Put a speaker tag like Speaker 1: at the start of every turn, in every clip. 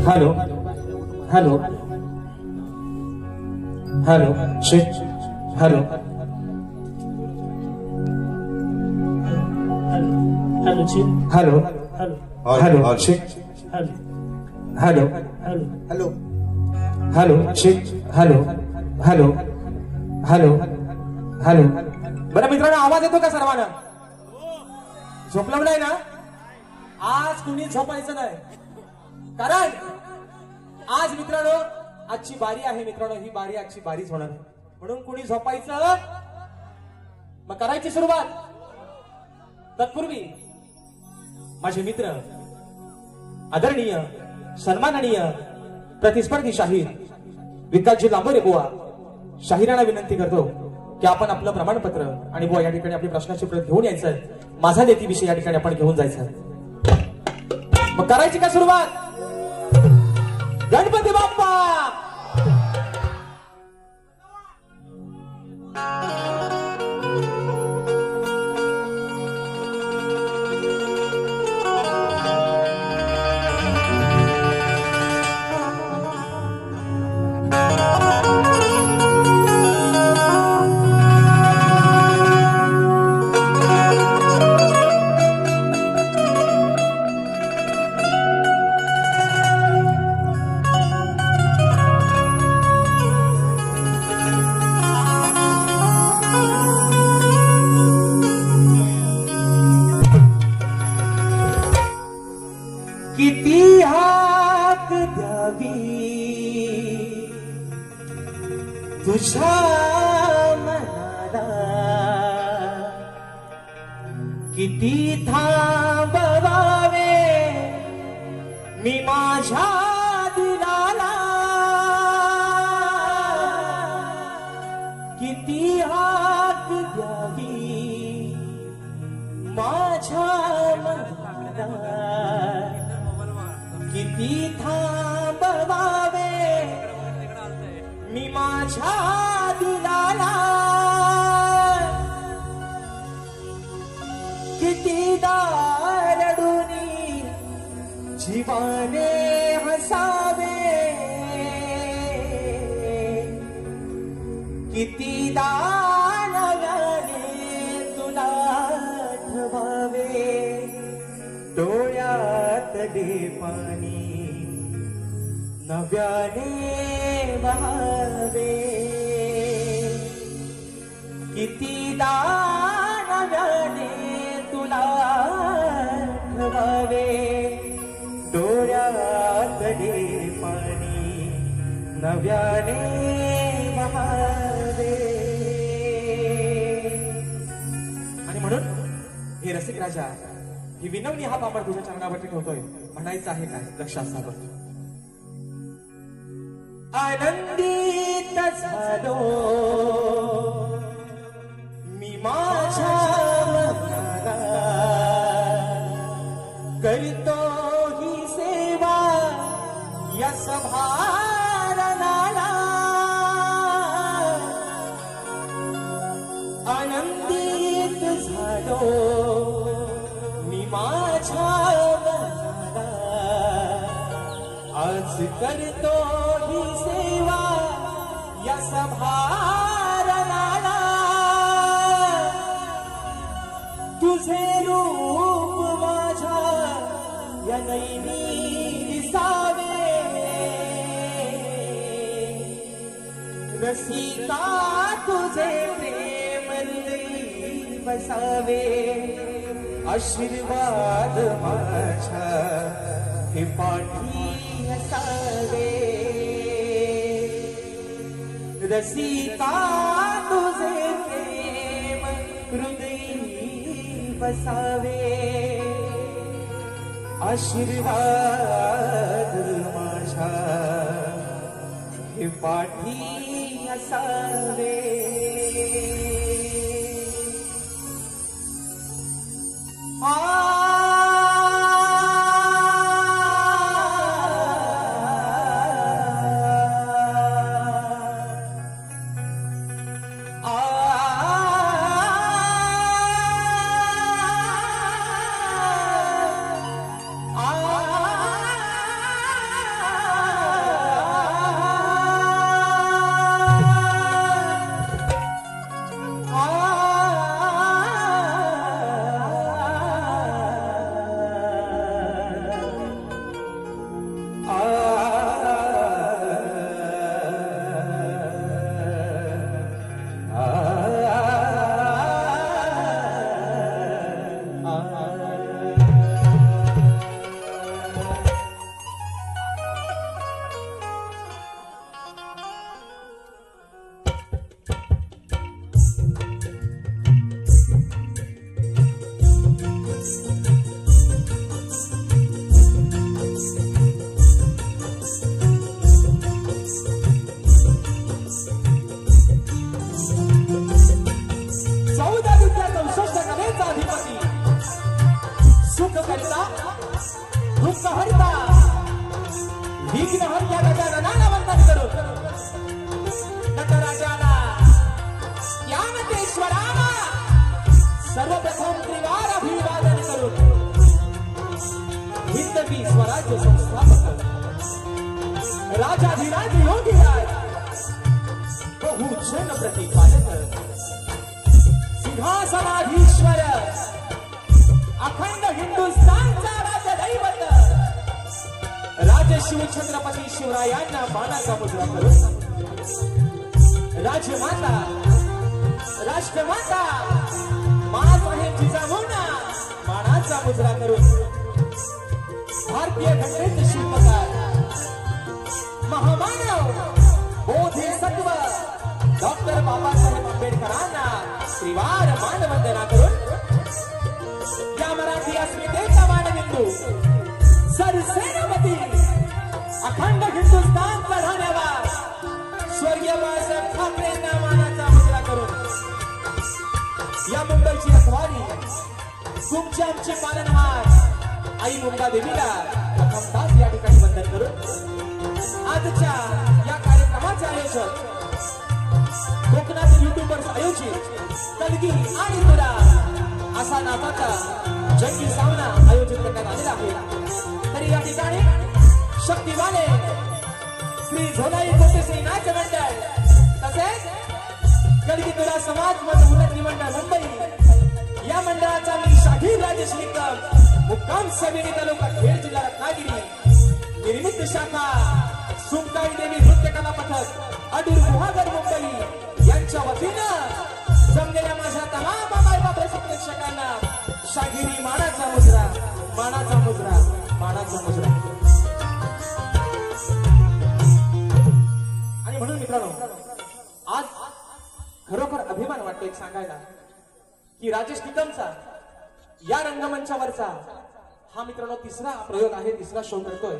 Speaker 1: Hello hello hello check hello
Speaker 2: hello check
Speaker 1: hello hello check hello
Speaker 3: hello
Speaker 1: hello check hello hello hello hello बरं मित्रांनो आवाज येतो का सर्वांना झोपलं नाही ना आज कुणी झोपायचं नाही कारण आज मित्रांनो आजची बारी आहे मित्रांनो ही बारी आजची बारीच होणार म्हणून कुणी झोपायचं मग करायची सुरुवात तत्पूर्वी माझे मित्र आदरणीय सन्माननीय प्रतिस्पर्धी शाहीर विकासजी लांबोरे बुवा शाहिरांना विनंती करतो की आपण आपलं प्रमाणपत्र आणि बुवा या ठिकाणी आपली प्रश्नाची प्रत घेऊन यायचं माझा लेखीविषयी या ठिकाणी आपण घेऊन जायचं मग करायची का सुरुवात गणपती बाप्पा किती हाक द्यावी तुझ्या मनाला किती थांबवावे मी माझ्या दिलाला किती हाक द्यावी माझ्या मनाला किती थांबवावे मी माझ्या दिलाला किती दारडुनी जीवाने हसावे किती दानव्याने तुला ठवावे डोळ्यात पाणी नव्याने बहावे किती नव्याने तुला ठवावे डोळ्यात पाणी नव्याने बहावे आणि म्हणून हे रसिक राजा ही विनवणी हा पापड तुझ्या चरणावरती ठेवतोय म्हणायचं आहे काय लक्षात सावध आनंदित झालो मी माझ्या मनाला करतो ही सेवा या सभारणाला आनंदित झालो माझ्या मनाला आज करतो ही सेवा या सभारणाला तुझे रूप माझ्या या नैनी दिसावे रसिका तुझे प्रेम हृदयी बसावे आशीर्वाद माझ्या हे पाठी असावे रसिका तुझे प्रेम हृदयी बसावे आशीर्वाद माझ्या हे पाठी असावे करता दुःख हरता विघ्न हरता गजाननाला वंदन करून नटराजाला यामतेश्वराला सर्वप्रथम त्रिवार अभिवादन करून हिंदवी स्वराज्य संस्थापक राजाधिराज योगीराज बहुजन प्रतिपादक सिंहासनाधीश्वर अखंड हिंदुस्थानचा राजदैवत राजशिव छत्रपती शिवरायांना मानाचा मुजरा करून राजमाता राष्ट्रमाता मासाहेब जिजाऊंना मानाचा मुजरा करून भारतीय घटनेचे शिल्पकार महामानव बोधिसत्व डॉक्टर बाबासाहेब आंबेडकरांना त्रिवार मानवंदना करून या मराठी अस्मितेचा मानबिंदू सरसेनापती अखंड हिंदुस्थानचा धन्यवाद स्वर्गीय बाळासाहेब ठाकरेंना मानाचा मुजरा करून या मुंबईची रखवारी तुमचे आमचे पालनहार आई मुंबा देवीला प्रथमतः या ठिकाणी वंदन करून आजच्या या कार्यक्रमाचे आयोजक कोकणातील युट्यूबर्स आयोजित तलगी आणि तुरा असा नावाचा जंगी सामना आयोजित करण्यात आलेला आहे। तरी या ठिकाणी शक्तिवाले श्री झोलाई कोटेश्वरी नाच मंडळ तसेच तलगी तुरा समाज उन्नती मंडळ मुंबई या मंडळाचा मी शाहीर राजेश निकम मुक्काम समिती तालुका खेड जिल्हा रत्नागिरी निर्मित शाखा सुमताई देवी नृत्य कला पथक अडूर गुहागर मुंबई यांच्या वतीनं जमलेल्या माझ्या तमाम मायबाप प्रेक्षकांना शाहिरी मानाचा मुजरा मानाचा मुजरा मानाचा मुजरा। आणि म्हणून मित्रांनो आज खरोखर अभिमान वाटतो एक सांगायला की राजेश निकमचा या रंगमंचावरचा हा मित्रांनो तिसरा प्रयोग आहे, तिसरा शो करतोय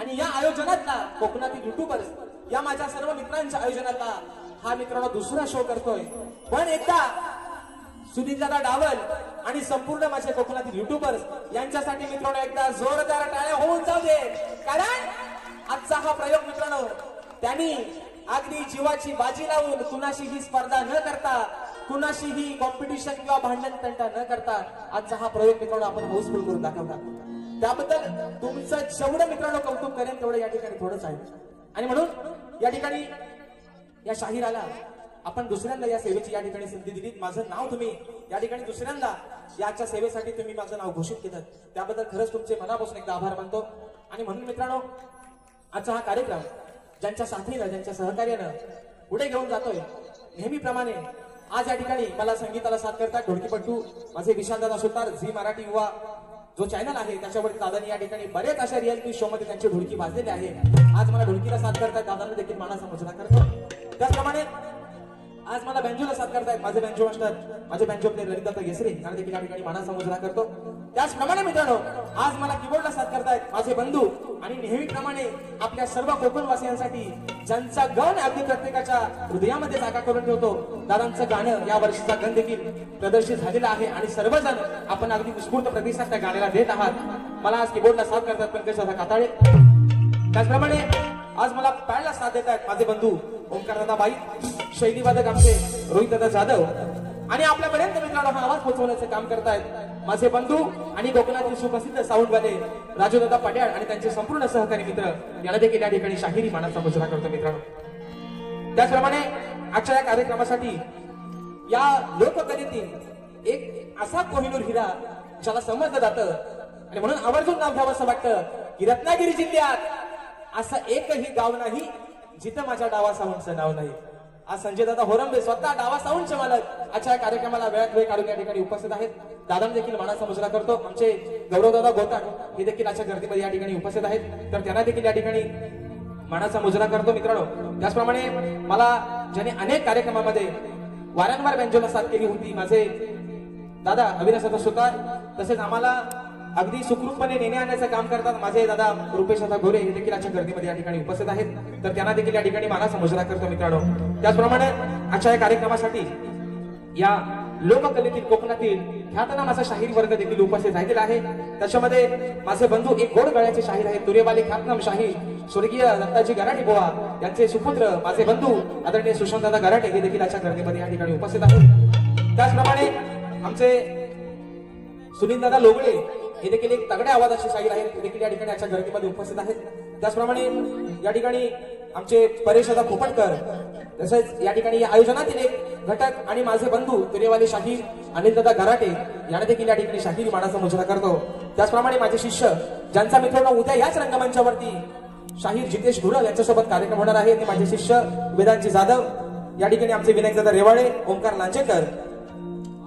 Speaker 1: आणि या आयोजनातला कोकणातील युट्यूबर्स या माझ्या सर्व मित्रांच्या आयोजनातला हा मित्रांनो दुसरा शो करतोय। पण एकदा सुनीलदादा डावल आणि संपूर्ण माझे कोकणातील युट्यूबर्स यांच्यासाठी मित्रांनो एकदा जोरदार टाळ्या होऊन जाऊ दे, कारण आजचा हा प्रयोग मित्रांनो त्यांनी अगदी जीवाची बाजी लावून कुणाशीही स्पर्धा न करता कुणाशीही कॉम्पिटिशन किंवा भांडण तंटा न करता आजचा हा प्रयोग मित्रांनो आपण हाऊसफुल करून दाखवला। त्याबद्दल तुमचं जेवढं मित्रांनो कौतुक करेन तेवढं या ठिकाणी थोडंच आहे। आणि म्हणून या ठिकाणी या शाहिराला आपण दुसऱ्यांदा या सेवेची या ठिकाणी संधी दिली। माझं नाव तुम्ही या ठिकाणी दुसऱ्यांदा याच्या सेवेसाठी तुम्ही माझं नाव घोषित केलं त्याबद्दल खरंच तुमचे मनापासून एकदा आभार मानतो। आणि म्हणून मित्रांनो आजचा हा कार्यक्रम ज्यांच्या साथीनं ज्यांच्या सहकार्यानं पुढे घेऊन जातोय नेहमीप्रमाणे आज या ठिकाणी मला संगीताला साथ करतात ढोलकीपट्टू माझे विशालदादा सुतार झी मराठी युवा जो चॅनल आहे त्याच्यावरती दादांनी या ठिकाणी बरेच अशा रियालिटी शो मध्ये त्यांची ढोलकी वाजलेली आहे। आज मला ढोलकीला साथ करतात दादांना देखील मानाचा मुजरा करतो। त्याचप्रमाणे आज मला बँजोला साथ करतायत माझे बँजो मास्टर माझे बँजो प्लेयर ललिता येसरे यांना देखील या ठिकाणी मानाचा मुजरा करतो। त्याचप्रमाणे मित्रांनो आज मला कीबोर्डला साथ करतायत माझे बंधू आणि नेहमीप्रमाणे आपल्या सर्व कोकणवासियांसाठी ज्यांचा गण अगदी प्रत्येकाच्या हृदयामध्ये जागा करून ठेवतो दादांचं गाणं या वर्षीचा गण देखील प्रदर्शित झालेला आहे आणि सर्वजण आपण अगदी उत्स्फूर्त प्रतिसाद त्या गाण्याला देत आहात। मला आज कीबोर्डला साथ करतात पंकजदादा काताळे, त्याचप्रमाणे आज मला पॅडला साथ देत आहेत माझे बंधू ओंकारदादा बाई शैलीवादक आमचे रोहितदादा जाधव आणि आपल्यापर्यंत मित्रांनो हा आवाज पोहोचवण्याचं काम करतायत माझे बंधू आणि कोकणातील सुप्रसिद्ध साऊंडवाले राजूदादा पड्याळ आणि त्यांचे संपूर्ण सहकारी मित्र यांना देखील या ठिकाणी शाहिरी मानाचा मुजरा करतो मित्रांनो। त्याचप्रमाणे आजच्या या कार्यक्रमासाठी या लोककलेतील एक असा कोहिनूर हिरा ज्याला समजलं जातं आणि म्हणून आवर्जून नाव घ्यावं असं वाटतं की रत्नागिरी जिल्ह्यात असं एकही गाव नाही जिथं माझ्या डावा साऊंडचं नाव नाही। आज संजय दादा होरंबे स्वतः डावा साऊंडचे मालक आजच्या कार्यक्रमाला वेळात वेळ काढून या ठिकाणी उपस्थित आहेत। दादांना देखील मानाचा मुजरा करतो। आमचे गौरवदादा गोताक हे देखील आजच्या गर्दीमध्ये या ठिकाणी उपस्थित आहेत तर त्यांना देखील या ठिकाणी मानाचा मुजरा करतो मित्रांनो। त्याचप्रमाणे मला ज्याने अनेक कार्यक्रमामध्ये वारंवार बँजोला साथ केली होती माझे दादा अविनाश दादा सुतार तसेच आम्हाला अगदी सुखरूपपणे नेणे आणण्याचं काम करतात माझे दादा रुपेश दादा गोरे हे देखील आजच्या गर्दीमध्ये या ठिकाणी उपस्थित आहेत तर त्यांना देखील या ठिकाणी मानाचा मुजरा करतो मित्रांनो। त्याचप्रमाणे आजच्या या कार्यक्रमासाठी या लोककलेतील कोकणातील ख्यातनामाचा शाहीर वर्ग देखील उपस्थित राहिलेला आहे. त्याच्यामध्ये माझे बंधू एक गोड गळ्याचे शाहीर आहेत, तुरेवाले ख्यातनाम शाहीर स्वर्गीय दत्ताजी गराटे बुवा यांचे सुपुत्र माझे बंधू आदरणीय सुशांतदादा गराटे हे देखील आजच्या गर्दीमध्ये या ठिकाणी उपस्थित आहेत. त्याचप्रमाणे आमचे सुनीलदादा लोगळे हे देखील एक तगड्या आवाजाचे शाहीर आहेत, ते देखील या ठिकाणी आजच्या गर्दीमध्ये उपस्थित आहेत. त्याचप्रमाणे या ठिकाणी आमचे परेशदा पोपटकर तसेच या ठिकाणी या आयोजनातील एक घटक आणि माझे बंधू तुरेवाले शाहीर अनिलदादा गराटे यांना देखील या ठिकाणी शाहिरी मानाचा मुजरा करतो. त्याचप्रमाणे माझे शिष्य ज्यांचा मित्रांनो उद्या याच रंगमंचावरती शाहीर जितेश गुरव यांच्यासोबत कार्यक्रम होणार आहे, ते माझे शिष्य वेदांची जाधव, या ठिकाणी आमचे विनायकदादा रेवाळे, ओंकार लांजेकर,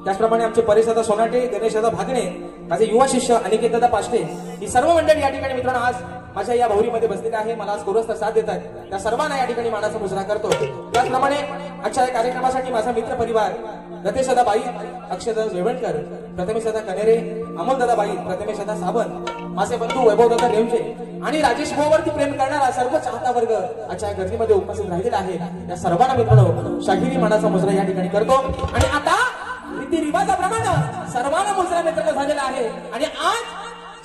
Speaker 1: त्याचप्रमाणे आमचे परेशदादा सोनाटे, गणेशदादा भागणे, माझे युवा शिष्य अनिकेतदादा पाष्टे, ही सर्व मंडळी या ठिकाणी मित्रांनो आज माझ्या या भौरीमध्ये बसलेले आहे. मला आज कोरस्थ साथ देतात, त्या सर्वांना या ठिकाणी मानाचा मुजरा करतो. त्याचप्रमाणे आजच्या या कार्यक्रमासाठी माझा मित्र परिवार रतेशदादा बाई, अक्षयदादा जेवणकर, प्रथमेशदादा कनेरे, अमोलदादा बाई, प्रथमेशदादा सावंत, माझे बंधू वैभवदादा रेवजे आणि राजेश भाऊवरती प्रेम करणारा सर्व चाहता वर्ग आजच्या या गर्दीमध्ये उपस्थित राहिलेला आहे. या सर्वांना मित्रांनो शाहिरी मानाचा मुजरा या ठिकाणी करतो. आणि आता रीतिरिवाजाप्रमाणे सर्वांना मुजरा मित्र झालेला आहे. आणि आज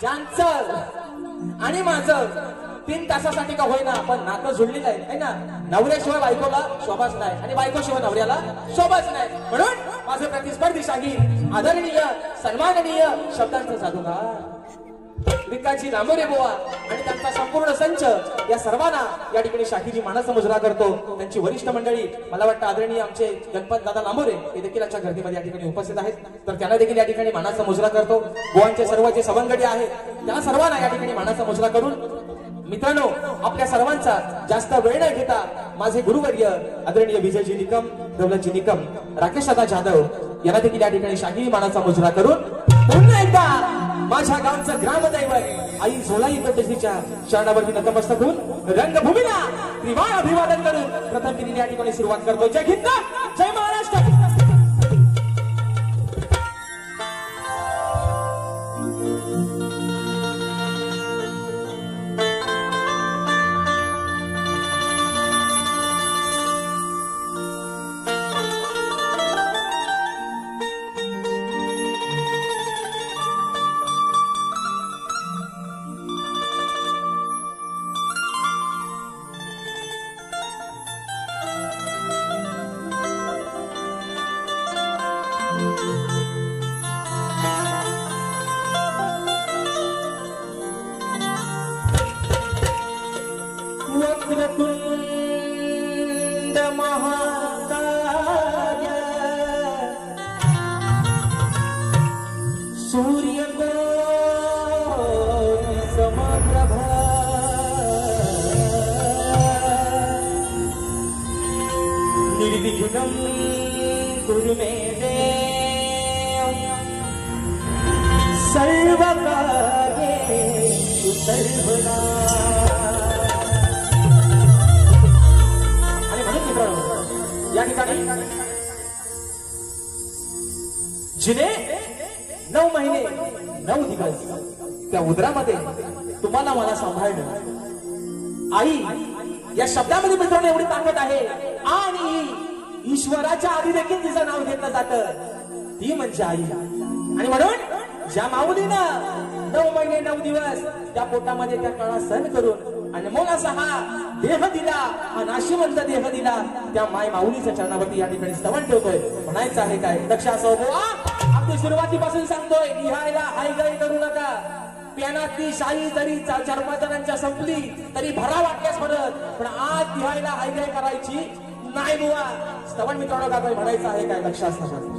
Speaker 1: ज्यांचं आणि माझं 3 तासासाठी का होईना पण नातं जुळलेलं आहे ना. नवऱ्याशिवाय बायकोला शोभाच नाही आणि बायकोशिवाय नवऱ्याला शोभाच नाही. म्हणून माझे प्रतिस्पर्धी शाहीर आदरणीय सन्माननीय शब्दांचा जादूगार विकाजी लांबोरे बुवा आणि त्यांचा संपूर्ण संच या सर्वांना या ठिकाणी शाहिरी मानाचा मुजरा करतो. त्यांची वरिष्ठ मंडळी मला वाटतं आदरणीय आमचे गणपत दादा लांबोरे हे देखील आजच्या गर्दीमध्ये या ठिकाणी उपस्थित आहेत, तर त्यांना देखील या ठिकाणी मानाचा मुजरा करतो. बुवांचे सर्व जे सवंगडी आहेत त्यांना सर्वांना या ठिकाणी मानाचा मुजरा करून मित्रांनो आपल्या सर्वांचा जास्त वेळ न घेता माझे गुरुवर्य आदरणीय विजयजी निकम, दौलतजी निकम, राकेशदादा जाधव यांना देखील या ठिकाणी शाहिरी मानाचा मुजरा करून पुन्हा एकदा माझ्या गावचं ग्रामदैवत आई झोलाई पद्धतीच्या चरणावरती नतमस्तक होऊन रंगभूमीला त्रिवार अभिवादन करून प्रथम दिनी या ठिकाणी सुरुवात करतो. जय हिंद, जय महाराष्ट्र. वक्रतुंड महाकाय सूर्यकोटि समप्रभा निर्विघ्नं कुरु मे देव सर्वकार्येषु सर्वदा. या ठिकाणी जिने 9 महिने 9 दिवस त्या उदरामध्ये तुम्हाला मला सांभाळणं, आई या शब्दामध्ये मित्रांनो एवढी ताकद आहे. आणि ईश्वराच्या आधी देखील तिचं नाव घेतलं जातं, ती म्हणजे आई. आणि म्हणून ज्या माऊलीनं 9 महिने 9 दिवस त्या पोटामध्ये त्या काळा सहन करून अनमोल असा हा देह दिला, हा नाशिवंत देह दिला, त्या माय माऊलीच्या चरणावरती या ठिकाणी स्तवन ठेवतोय. म्हणायचं आहे काय लक्ष असो बुवा, अगदी सुरुवातीपासून सांगतोय लिहायला हायगाई करू नका. प्यानातली शाई जरी 4-5 जणांच्या संपली तरी भरा वाटल्यास म्हणत, पण आज लिहायला हायगाई करायची नाही बुवा. स्तवन मित्रांनो का काय म्हणायचं आहे काय लक्ष असतं.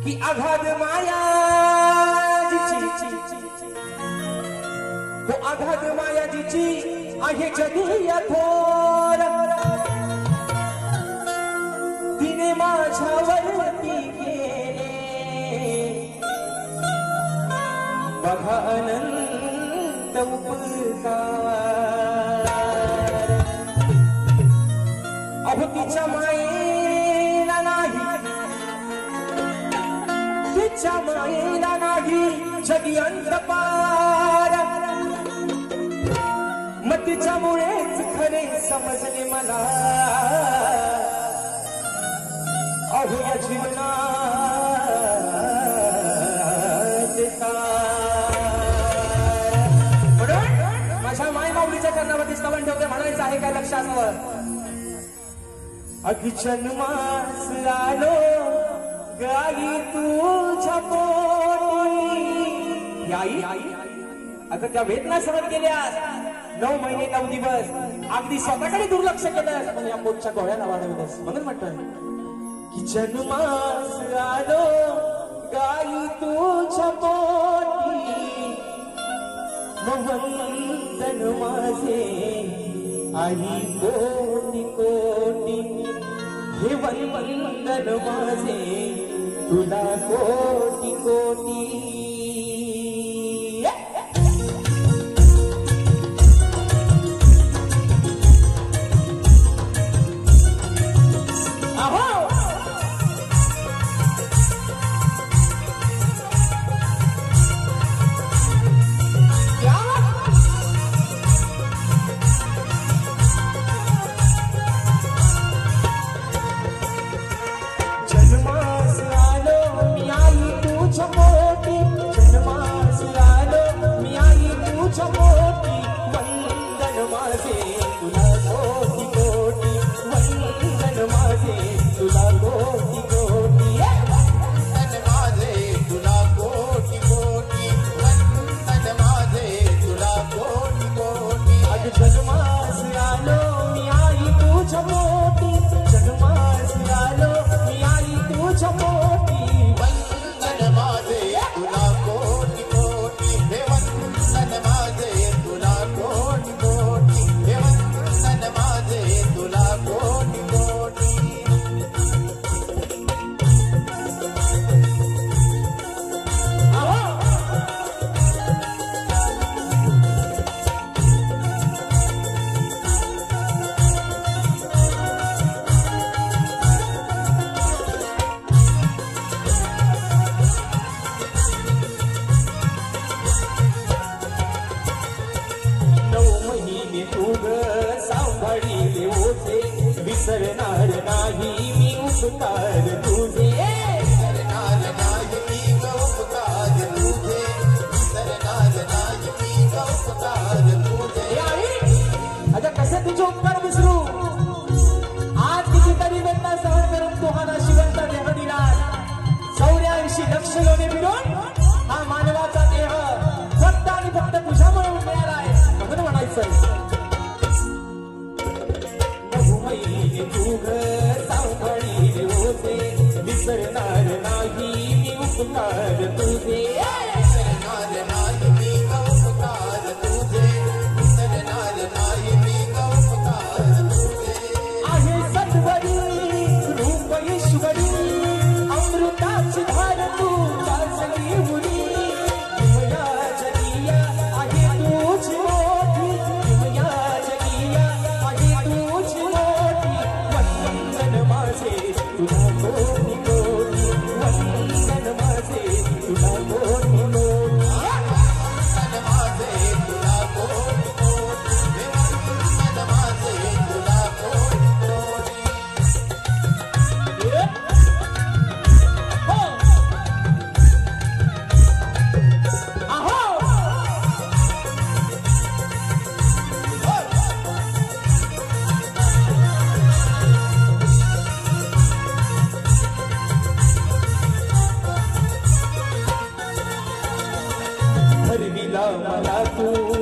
Speaker 1: की आघात माया तो आघात माया जिची आहे जगी थोर तिने माझ्यावरती केले बघा अनंत उपकार अहो तिच्या मायेला नाही तिच्या मायेला नाही जगी अंत पार मग तिच्यामुळेच खरे समजले मला अहो या जीवनात माझ्या माय माऊलीच्या कर्णावरती स्तवन ठेवते म्हणायचं आहे काय लक्षात अगदी जन्मास आलो गाई तुझ्या पोटी आई आता त्या वेदना सहन केल्या 9 महिने 9 दिवस अगदी स्वतःकडे दुर्लक्ष केलं पण या पोटच्या गोळ्याला वाढवलंस म्हणून म्हणतोय की जन्मास आलो गाई तुझ्या पोटी वंदन माझे आई कोटी कोटी हे वंदन माझे तुला कोटी कोटी विसरणार नाही मी उपकार तुझे विसरणार नाही मी उपकार तुझे विसरणार नाही मी उपकार तुझे आता कसे तुझे उपकार विसरू आज कितीतरी वेदना सहन करून तू हा नाशिवंत देह दिलास 84 लक्ष लोणे फिरून हा मानवाचा देह फक्त आणि फक्त तुझ्यामुळे मिळाला आहे म्हणून म्हणायचं तू सावळी होते विसरणार नाही मी उपकार तुझे विसरणार नाही मी उपकार तुझे विसरणार नाही मी उपकार तुझे आहे सत्वरी रूप ईश्वरी अमृताची धार तू दासली मुली किमया जगिया आहे तुझी मोठी किमया जगिया आहे तुझी तुला कोटी कोटी वंदन माझे तुला कोटी कोटी वंदन माझे तुला कोटी कोटी वंदन माझे तुला कोटी कोटी मला तू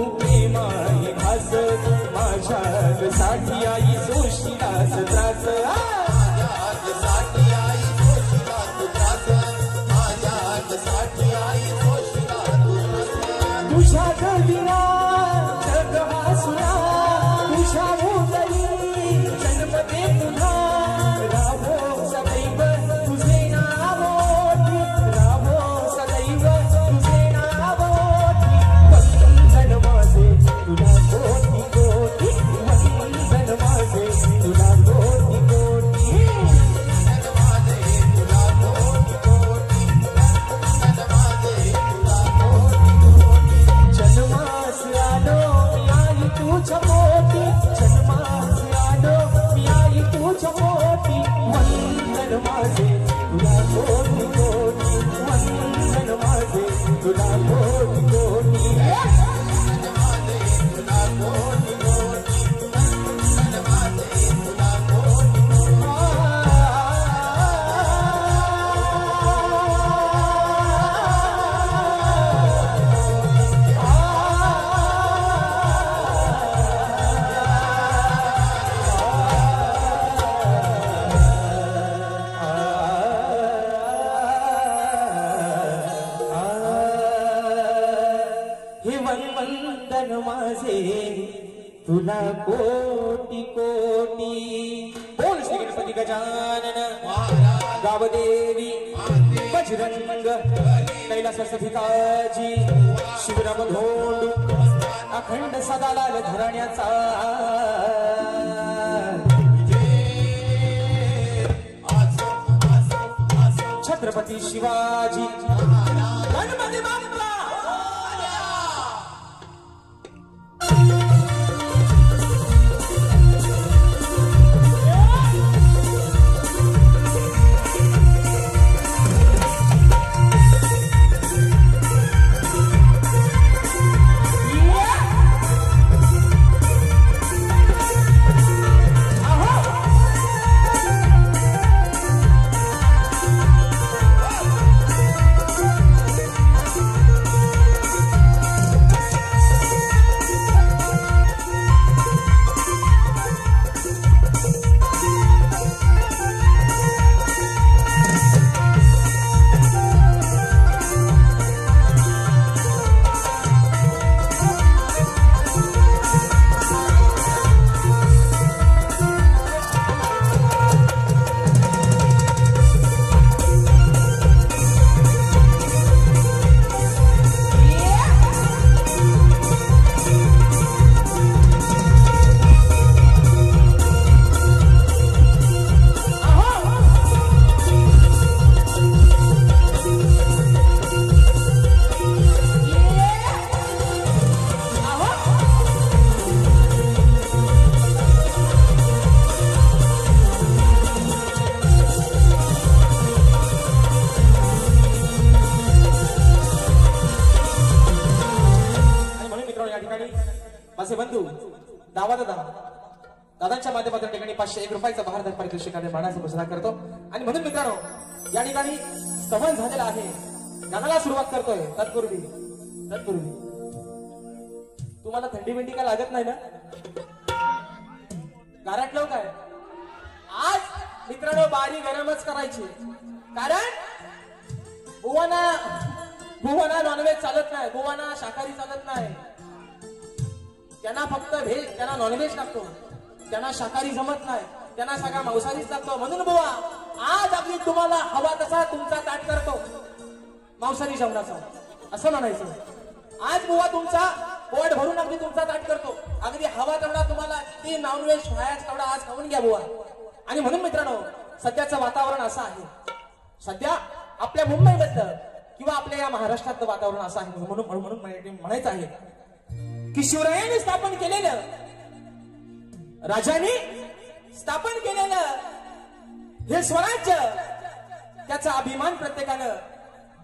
Speaker 1: त्रास माझ्यासाठी आई सोशिलाच त्रास
Speaker 2: माझ्यासाठी आई सोशिलाच त्रास माझ्यासाठी आई सोशिलाच त्रास
Speaker 1: तुझ्या गविरा जग वासुरा तुझ्या उदरी जन्म दे तुझा राहो सदैव तुझे नाव राहो सदैव तुझे नाव वंदन माझे तुला कोटी कोटी वंदन माझे तुला कोटी कोटी जन्मास आलो मी आई तुझ्या पोटी जन्मास आलो मी आई तुझ्या पोटी वंदन माझे तुला कोटी कोटी वंदन माझे तुला कोटी कोटी हे वंदन माझे तुला कोटी कोटी बोल श्री गणपती गजानन गावदेवी बजरंग कैलासवासी शिवराम धोंडू अखंड सदालाल घराण्याचा छत्रपती शिवाजी गणपती बाप्पा माझे बंधू दादांच्या माध्यमातून ठिकाणी 501 रुपयाचा बहारदार पारितोषिकाने मानाचा घोषणा करतो आणि म्हणून मित्रांनो या ठिकाणी स्तवन झालेला आहे गाण्याला सुरुवात करतोय तत्पूर्वी तुम्हाला थंडी बिंडी काय लागत नाही ना गारटलो काय आज मित्रांनो बारी गरमच करायची कारण बुवाना नॉनव्हेज चालत नाही बुवाना शाकाहारी चालत नाही त्यांना फक्त व्हेज त्यांना नॉनव्हेज लागतो त्यांना शाकाहारी जमत नाही त्यांना सगळा मांसाहारीच लागतो म्हणून बुवा आज अगदी तुम्हाला हवा तसा तुमचा ताट करतो मांसाहारी जेवणाचा असं म्हणायचं आज बुवा तुमचा पोट भरून अगदी तुमचा ताट करतो अगदी हवा तेवढा तुम्हाला ती नॉनव्हेज खायच तेवढा आज खाऊन घ्या बुवा आणि म्हणून मित्रांनो सध्याचं वातावरण असं आहे सध्या आपल्या मुंबईबद्दल किंवा आपल्या या महाराष्ट्रातलं वातावरण असं आहे म्हणून म्हणायचं आहे की शिवरायांनी स्थापन केलेलं राजांनी स्थापन केलेलं हे स्वराज्य त्याचा अभिमान प्रत्येकानं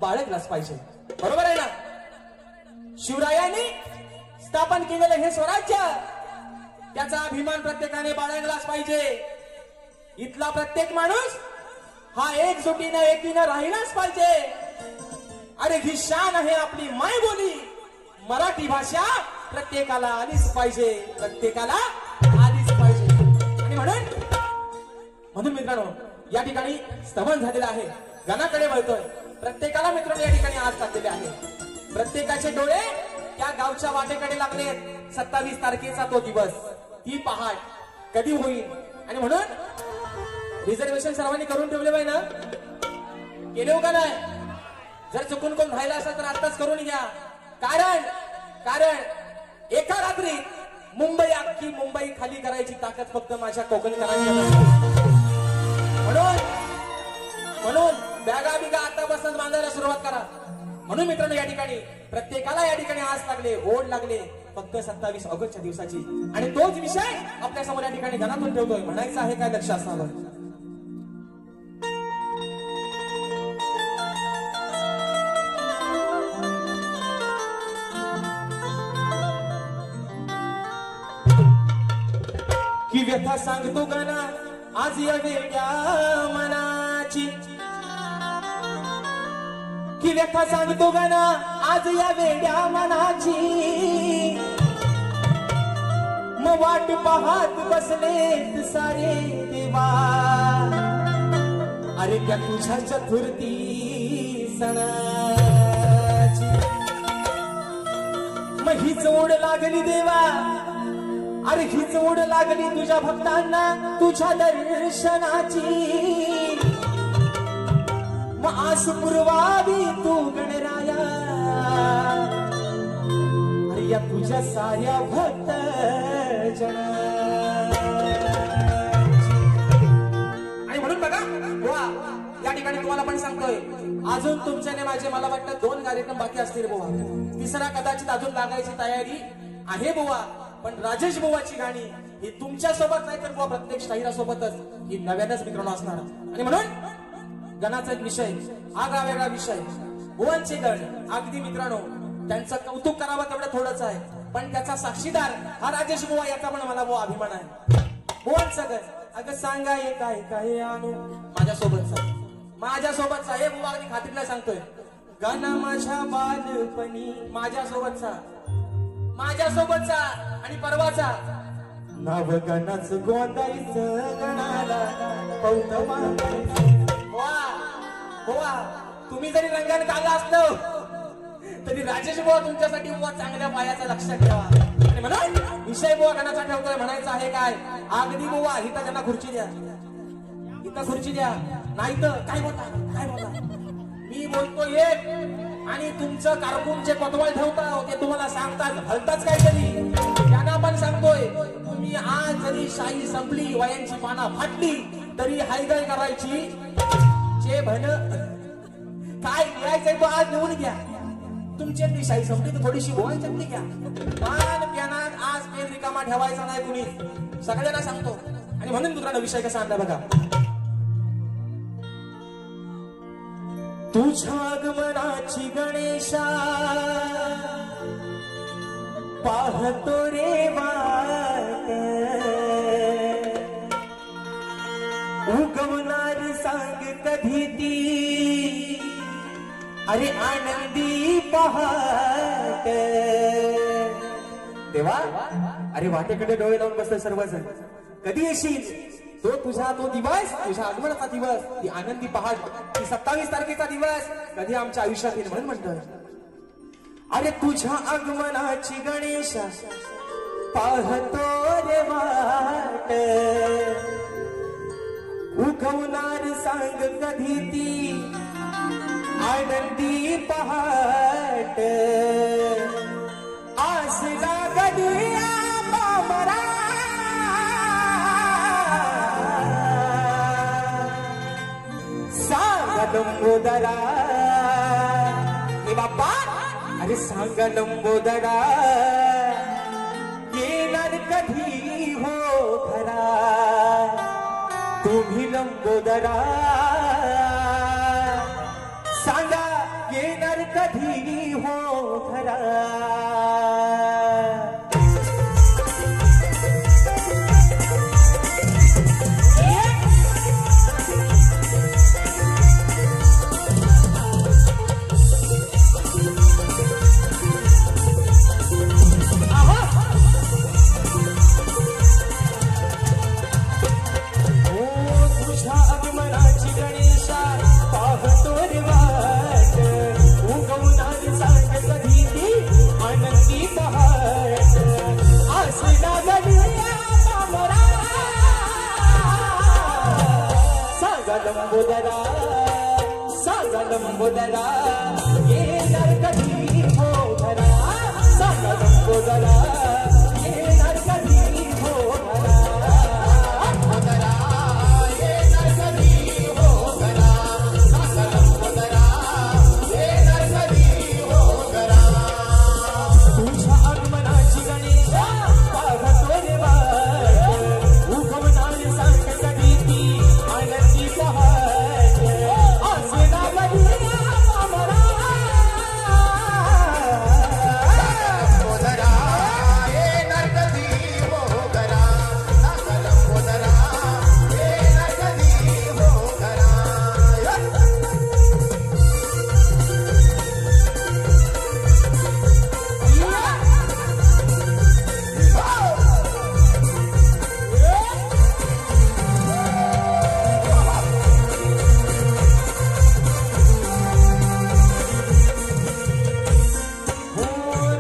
Speaker 1: बाळगलाच पाहिजे बरोबर आहे ना शिवरायांनी स्थापन केलेलं हे स्वराज्य त्याचा अभिमान प्रत्येकाने बाळगलाच पाहिजे इथला प्रत्येक माणूस हा एकजुटीनं एकीनं राहिलाच पाहिजे अरे ही शान आहे आपली मायबोली मराठी भाषा प्रत्येकाला आलीच पाहिजे, प्रत्येकाला आलीच पाहिजे. आणि म्हणून मित्रांनो या ठिकाणी स्तवन झालेलं आहे, गाण्याकडे वळतोय. प्रत्येकाला मित्रांनो या ठिकाणी आज टाकलेले आहे. प्रत्येकाचे डोळे त्या गावच्या वाटेकडे लागले. 27 तारखेचा तो दिवस, ती पहाट कधी होईल. आणि म्हणून रिझर्वेशन सर्वांनी करून ठेवले पाहिजे ना, केले हो का नाही? जर चुकून कोण राहिला असेल तर आताच करून घ्या. कारण एका रात्रीत अख्खी मुंबई खाली करायची ताकद फक्त माझ्या कोकणकरांच्या म्हणून बॅगा बिगा आतापासूनच बांधायला सुरुवात करा. म्हणून मित्रांनो या ठिकाणी प्रत्येकाला या ठिकाणी आज लागले, ओढ लागले फक्त 27 ऑगस्टच्या दिवसाची. आणि तोच विषय आपल्या समोर या ठिकाणी घरातून ठेवतोय. म्हणायचं आहे काय लक्ष असावं. की व्यथा सांगतो गाना आज या वेड्या मनाची, की व्यथा सांगतो गाना आज या वेड्या मनाची. मग वाट पाहत बसलेत सारे देवा, अरे त्या तुझ्या चतुर्थी सणाची. मग हीच ओढ लागली देवा, अरे हीच ओढ लागली तुझ्या भक्तांना तुझ्या दर्शनाची. मग आस पुरवावी तू गणराया, अरे या तुझ्या साऱ्या भक्त जनाची. आणि म्हणून बघा बुवा या ठिकाणी तुम्हाला पण सांगतोय, अजून तुमच्याने माझे मला वाटतं 2 कार्यक्रम बाकी असतील बुवा. तिसरा कदाचित अजून लागायची तयारी आहे बुवा. पण राजेश बुवाची गाणी ही तुमच्या सोबत नाही तर बुवा प्रत्येक शाहिरासोबतच ही नव्यानच मित्रांनो असणार. आणि म्हणून गणाचा एक विषय, आगळा वेगळा विषय. बुवांचे गण अगदी मित्रांनो त्यांचं कौतुक करावं तेवढं थोडंच आहे, पण त्याचा साक्षीदार हा राजेश बुवा याचा पण मला बुवा अभिमान आहे. बुवांचं गण अगं सांगा हे काय काय आणू माझ्यासोबतचा हे बुवा अगदी खात्रीला सांगतोय. गाणा माझ्या बालपणी माझ्यासोबतचा आणि परवाचा नाव गणाच गोंदाईचं गणाला पौतवा. बुवा तुम्ही जरी रंगाने काला असतो तरी राजेश बुवा तुमच्यासाठी बुवा चांगल्या पायाचा लक्षात ठेवा. आणि म्हणून विषय बुवा गणाचा ठेवतोय. म्हणायचं आहे काय अगदी बुवा इथं त्यांना खुर्ची द्या, इथं खुर्ची द्या, नाही तर काय बोलता मी बोलतो एक आणि तुमचं कारकून जे पटवळ ठेवता ते तुम्हाला सांगतात हलताच काहीतरी. त्यांना पण सांगतोय तुम्ही आज जरी शाही संपली, वयांची पाना फाटली तरी हायगळ करायची जे भन काय लिहायचंय तो आज लिहून घ्या. तुमच्यातली शाही संपली तर थोडीशी बोलायच्यातली घ्या. पान प्यानात आज पेन रिकामा ठेवायचा नाही कुणी, सगळ्यांना सांगतो. आणि म्हणून मित्रांनो विषय कसा आणला बघा. तुझ्या आगमनाची गणेशा पाहतो रे वाट, उगवणार सांग कधी ती अरे आनंदी पहाट. देवा अरे वाटेकडे डोळे लावून बसले सर्वजण. कधी येशील तो दिवस, तुझ्या आगमनाचा दिवस, ती आनंदी पहाट, ती 27 तारखेचा दिवस कधी आमच्या आयुष्यात येईल. म्हणून म्हणतोय अरे तुझ्या आगमनाची गणेशा पाहतो रे वाट, उगवणार सांग कधी ती आनंदी पहाट. आस लागली बाबरा सांग लंबोदरा, ए बाप्पा अरे सांग लंबोदरा येणार कधी हो खरा तुम्ही लंबोदरा. सांगा येणार कधी हो खरा. लंबोदरा सांगा लंबोदरा येणार कधी हो घरा सांगा लंबोदरा येणार कधी हो घरा
Speaker 2: लंबोदरा येणार कधी हो घरा सांगा लंबोदरा येणार कधी हो घरा
Speaker 1: तुझ्या आगमनाची गणेशा पाहतो रे वाट उगवणार सांग कधी ती आनंदी पहाट आसना कधी आमरा
Speaker 2: लंबोदरा येणार कधी हो घरा सांगा लंबोदरा येणार कधी हो घरा
Speaker 1: हो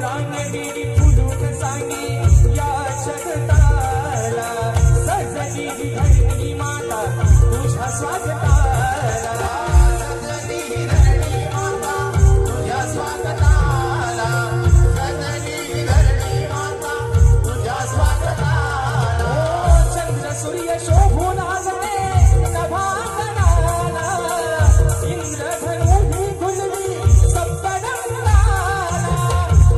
Speaker 1: रानडेरी फुलून सांगे या जगताला सजली ही धरणी माता तुझ्या स्वागताला
Speaker 2: सजली धरणी माता तुझ्या स्वागताला सजली धरणी माता तुझ्या स्वागताला
Speaker 1: ओ चंद्र सूर्य शोभून आगले सभांगणाला इंद्रधनु ही गुलवी सप्तडंगाला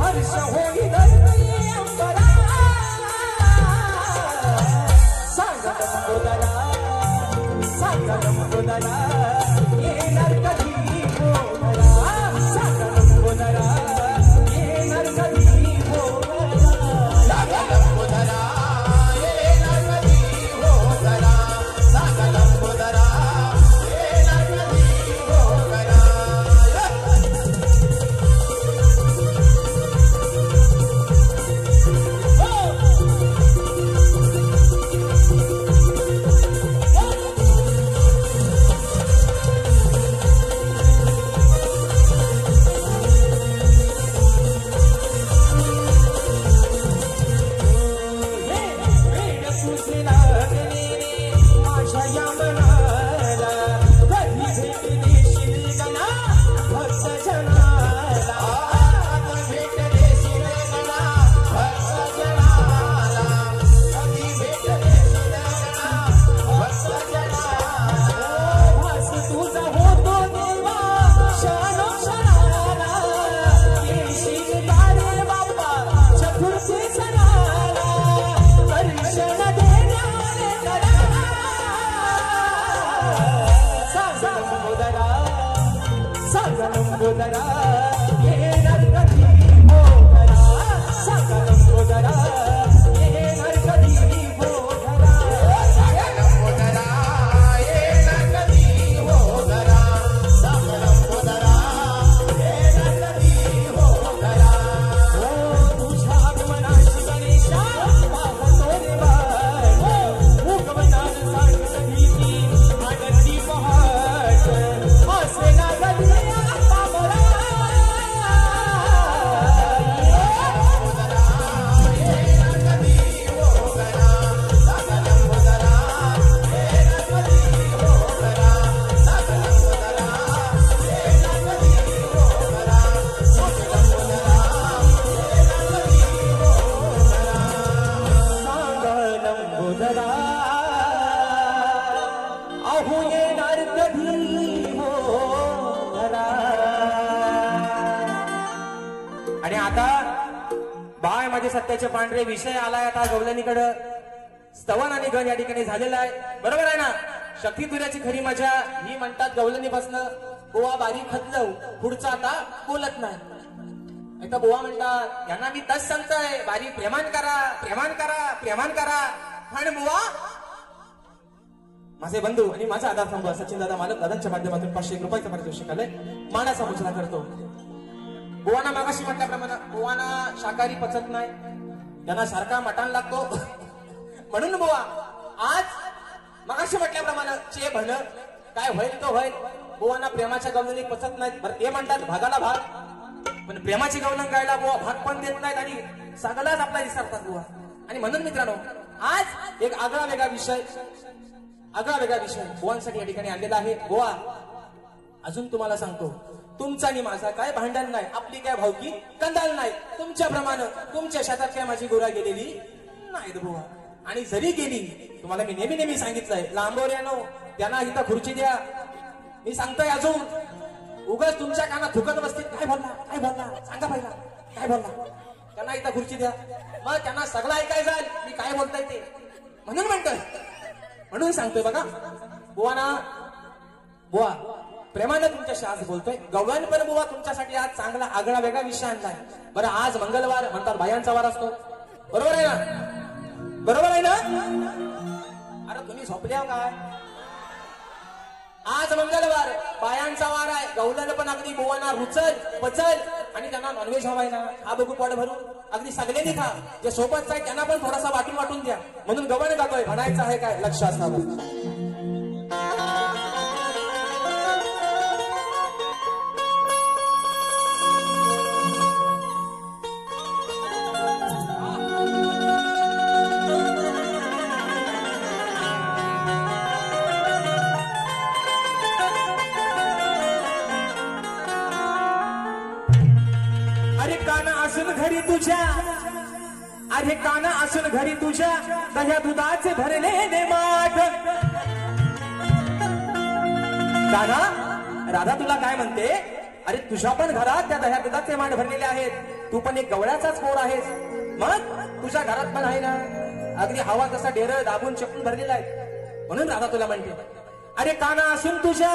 Speaker 1: हर्ष होई धरणी अंबरा सांगा लंबोदरा येणार कधी हो घरा सांगा लंबोदरा येणार कधी हो घरा
Speaker 2: सांगा लंबोदरा येणार कधी हो घरा सांगा लंबोदरा येणार कधी हो घरा
Speaker 1: वेड तुझे लागले माझ्या या मनाला कधी भेट देशील गणा भक्त जनाला
Speaker 2: भेट देशील गणा भक्त जनाला कधी भेट देशील गणा भक्त जनाला
Speaker 1: भास तुझा होतो देवा क्षणोक्षणाला येशील तारे बाप्पा चतुर्थी सणाला दर्शन देण्याने करा सांगा लंबोदरा येणार कधी हो घरा सांगा लंबोदरा येणार कधी हो घरा
Speaker 2: सांगा लंबोदरा येणार कधी हो घरा सांगा लंबोदरा येणार कधी हो घरा
Speaker 1: ओ तुझ्या आगमनाची गणेशा पाहतो रे वाट उगवणार सांग कधी ती आनंदी पहाट आसेना कधी आमरा सांगा लंबोदरा अहो येणार कधी हो घरा आणि आता बाय माझे सत्याचे पांढरे विषय आलाय आता गवलनीकडं स्तवन आणि गण या ठिकाणी झालेला आहे बरोबर आहे ना शक्ती तुऱ्याची खरी मजा ही म्हणतात गवलनीपासनं गोवा बारीक खतलव पुढचं आता बोलत नाही एकदा बोवा म्हणतात यांना मी तस सांगतोय बारी प्रेमान करा प्रेमान करा प्रेमान करा आणि बुवा माझे बंधू आणि माझा आधार स्तंभ सचिन दादा मालक दादांच्या माध्यमातून 501 रुपयाचं पारितोषिक आलंय मानाचा मुजरा करतो बुवाना मागाशी म्हटल्याप्रमाणे बुवाना शाकाहारी पचत नाही त्यांना सारखा मटाण लागतो म्हणून बुवा आज मगाशी म्हटल्याप्रमाणे चे भन काय होईल तो होईल बुवाना प्रेमाच्या गवलनी पचत नाहीत बरं ते म्हणतात भागाला भाग पण प्रेमाची गवलन गायला बुवा भाग पण देत नाहीत आणि सगळाच आपला विसरतात बुवा आणि म्हणून मित्रांनो आज एक आगळा वेगळा विषय आगळा वेगळा विषय बुवांसाठी या ठिकाणी आणलेला आहे. बुवा, अजून तुम्हाला सांगतो, तुमचा आणि माझा काय भांडण नाही, आपली काय भावकी कंदाल नाही. तुमच्याप्रमाणे तुमच्या शेतात काय माझी गोरा गेलेली नाही बुवा. आणि जरी गेली, तुम्हाला मी नेहमी नेहमी सांगितलंय, लांबोऱ्यानो त्यांना इथं खुर्ची द्या. मी सांगतोय अजून, उगाच तुमच्या कानात थुकत बसतील, काय बोलला सांगा पहिला, काय बोलला. त्यांना इथं खुर्ची द्या, मग त्यांना सगळं ऐकायचं आहे मी काय बोलताय ते. म्हणून म्हणतोय, म्हणून सांगतोय बघा बुवा, बुवा प्रेमानं तुमच्याशी आज बोलतोय. गवळण पण बुवा तुमच्यासाठी आज चांगला आगळा वेगळा विषय आणलाय. बरं, आज मंगळवार म्हणतात, बायांचा वार असतो, बरोबर आहे ना? बरोबर आहे ना? अरे तुम्ही झोपल्या काय? आज मंगळवार, बायांचा वार आहे. गवळण पण अगदी बुवांना रुचल पचल आणि त्यांना नॉनव्हेज हवाय ना, हा बघू पोट भरून अगदी सगळ्यांनी खा. जे सोबतच आहे त्यांना पण थोडासा वाटून द्या. म्हणून गवळण गातोय, म्हणायचं आहे काय लक्ष असावं. घरी तुझ्या, अरे काना असून घरी तुझ्या, दह्या दुधाचे भरलेले माठ. काना, राधा तुला काय म्हणते, अरे तुझ्या पण घरात त्या दह्या दुधाचे माठ भरलेले आहेत. तू पण एक गवळ्याचाच पोर आहेस, मग तुझ्या घरात पण आहे ना अगदी हवा तसा डेर दाबून चपून भरलेला आहे. म्हणून राधा तुला म्हणते, अरे काना असून तुझ्या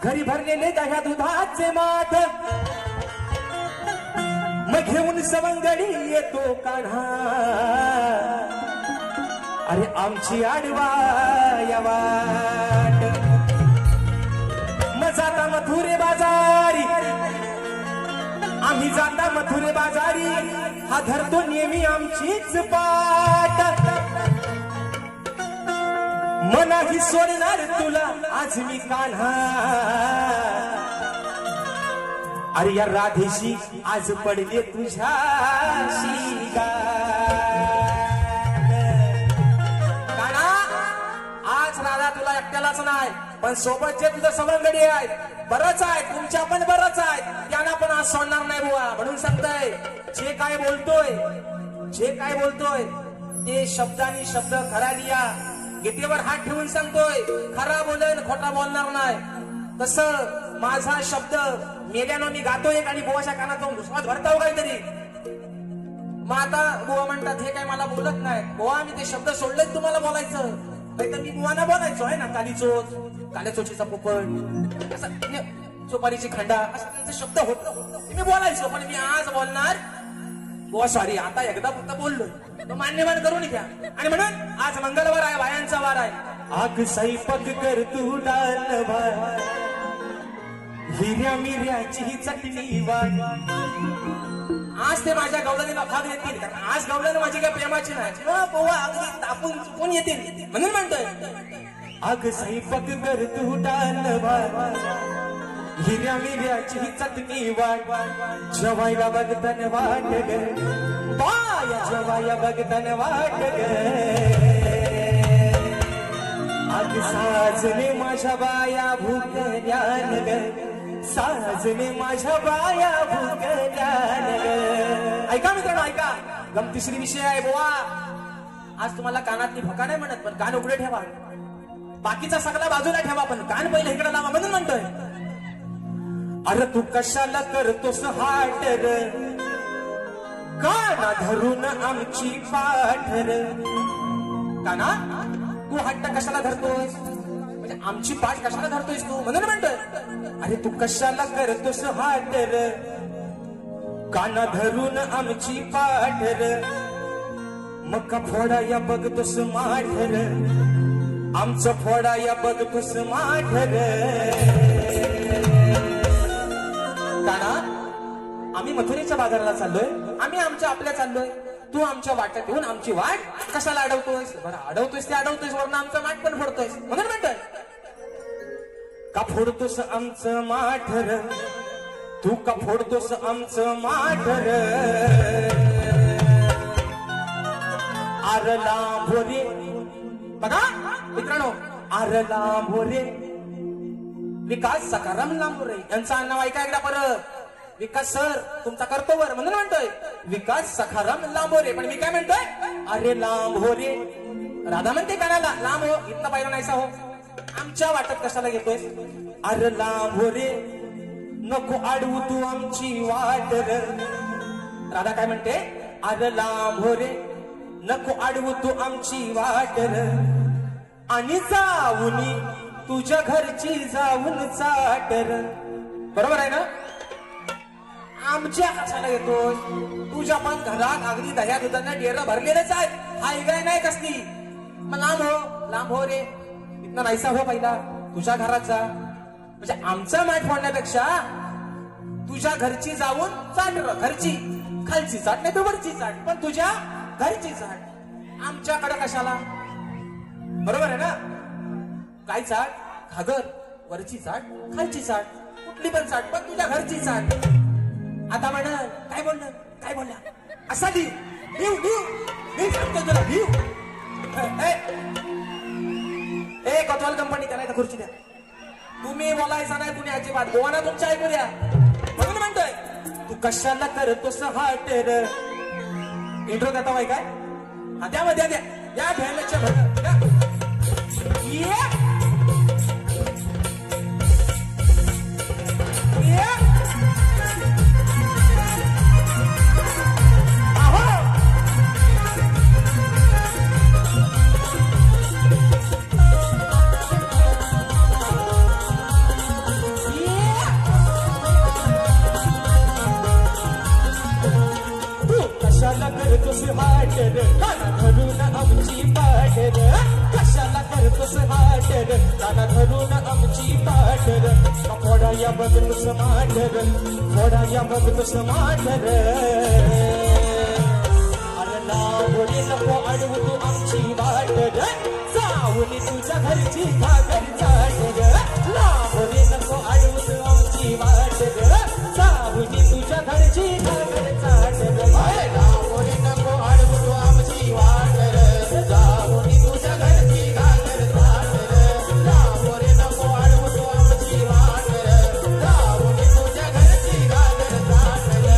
Speaker 1: घरी भरलेले दह्या दुधाचे माठ, मग घेऊन सवंगडी येतो कान्हा, अरे आमची आडवा या वाट. मग जाता मथुरे बाजारी, आम्ही जाता मथुरे बाजारी, हा धरतो नेहमी आमचीच पाट. मनाही सोडणार तुला आज मी कान्हा, अरे या राधेशी आज पडले तुझ्याशी काना. आज राधा तुला एकट्यालाच नाही, पण सोबत जे तुझं सवंगडी आहेत बरंच आहेत, तुमच्या पण बरंच आहेत, त्यांना पण आज सोडणार नाही बुवा. म्हणून सांगताय, जे काय बोलतोय ते शब्दानी शब्द खरा लिया. गीतेवर हात ठेवून सांगतोय, खरा बोलेन खोटा बोलणार नाही. तसं माझा शब्द मेल्यानं मी गातोय आणि बुवाच्या कानात जाऊन दुसराच भरताव काहीतरी. मग आता बुवा म्हणतात, हे काय मला बोलत नाही. बुवा मी ते शब्द सोडलेच तुम्हाला बोलायचं, नाहीतर मी बुवाना बोलायचो आहे ना, कालीचोच, काल्याचोचीचा पोपट, चोपारीची खंडा, असं त्यांचे शब्द होत मी बोलायचो. पण मी आज बोलणार बुवा, सॉरी आता एकदा फक्त बोललो, तो मान्यमान करून घ्या. आणि म्हणून आज मंगळवार आहे, बायांचा वार आहे. आग स्वयंपाक कर तू डाल भात, हिऱ्या मिऱ्याची चटणी वाट. आज ते माझ्या गवळणीला भाग येतील, कारण आज गवळण माझी काय प्रेमाची नाही, पोवा अगदी तापून चुकून येतील. म्हणून म्हणतोय, आग स्वयंपाक कर तू डाल भात, हिऱ्या मिऱ्याची चटणी वाट. जेवायला बघतन वाट ग बाया, जेवाया बघतन वाट ग. आज साजने माझ्या बाया भुकल्यान ग, साजने माझ्या बाया भुकल्यान ग. ऐका मित्रांनो, ऐका, गमतीशीर विषय आहे बुवा. आज तुम्हाला कानातली भका नाही म्हणत, पण कान उघडे ठेवा. बाकीचा सगळा बाजूला ठेवा, पण कान पहिले इकडे लावा. म्हणून म्हणतोय, अरे तू कशाला करतोस हाट र, काना धरून आमची पाठर. काना, तू हट्ट कशाला धरतोयस, म्हणजे आमची पाठ कशाला धरतोयस तू. म्हणून म्हणतोय, अरे तू कशाला करतोस हाट र, काना धरून आमची पाठर. मग का फोडा या बघतोस माठर, आमचं फोडा या बघतोस माठर. काना, आम्ही मथुरेच्या बाजाराला चाललोय, आम्ही आपल्या चाललोय, तू आमच्या वाट्यात येऊन आमची वाट कशाला अडवतोयस. बरं अडवतोयस ते अडवतोयस, वरनं आमचं माठ पण फोडतोयस. म्हणून म्हणतोय, का फोडतोस आमचं माठर, तू का फोडतोस आमचं माठर. आरला भोरे, बघा मित्रांनो, अरे लांबोरे विकास सखाराम लांबोरे यांचं नाव ऐका एकदा परत विकास सर तुमचा करतो वर म्हणून म्हणतोय विकास सखाराम लांबोरे पण मी काय म्हणतोय अरे लांबोरे राधा म्हणते कानाला लांब हो इथं पाहिलं नाहीसा हो आमच्या वाटत कशाला घेतोय अरे लांबोरे नको अडवू तू आमची वाट र राधा काय म्हणते अरे लांबोरे नको अडवू तू आमची वाट र आणि जाऊनी तुझ्या घरची जाऊन चाटर बरोबर आहे ना आमच्या कशाला येतोय तुझ्या पण घरात अगदी दह्या दुधांना डेर भरलेलंच आहे हा इकडे नाही कसली मग लांब हो रे इथं नाहीसा हो पहिला तुझ्या घरात जा म्हणजे आमचा माठ फोडण्यापेक्षा तुझ्या घरची जाऊन चाटर घरची खालची चाट नाही तर वरची चाट पण तुझ्या घरची चाट आमच्याकडे कशाला बरोबर आहे ना काय चाट घागर वरची चाट खालची चाट कुठली पण चाट पण तुझ्या घरची चाट आता म्हण काय बोलला असा मी सांगतो तुला ए कॉटवाल कंपनी त्याला इथं खुर्ची द्या तुम्ही बोलायचा नाही कुणी अजिबात गोवाना तुमच्या ऐकू द्या म्हणून म्हणतोय तू कशाला करतोस हाट र इंट्रो देता बाई काय हा त्यामध्ये द्या या भेळच्या कशाला करतोस हाटर काना धरून आमची पाटर कशाला करतोस हाटर काना धरून आमची पाटर फोडा या बघतोस माटर फोडा या बघतोस माटर अरे लांबोरे नको अडवू तू आमची वाटर जाऊन तुझ्या घरची घागर चाटर लांबोरे नको अडवू तू आमची वाटर जाऊन तुझ्या घरची घागर चाटर
Speaker 2: लांबोरे नको अडवू तू आमची वाटर जाऊन तुझ्या घरची घागर चाटर लांबोरे नको अडवू तू आमची वाटर जाऊन तुझ्या घरची घागर चाटर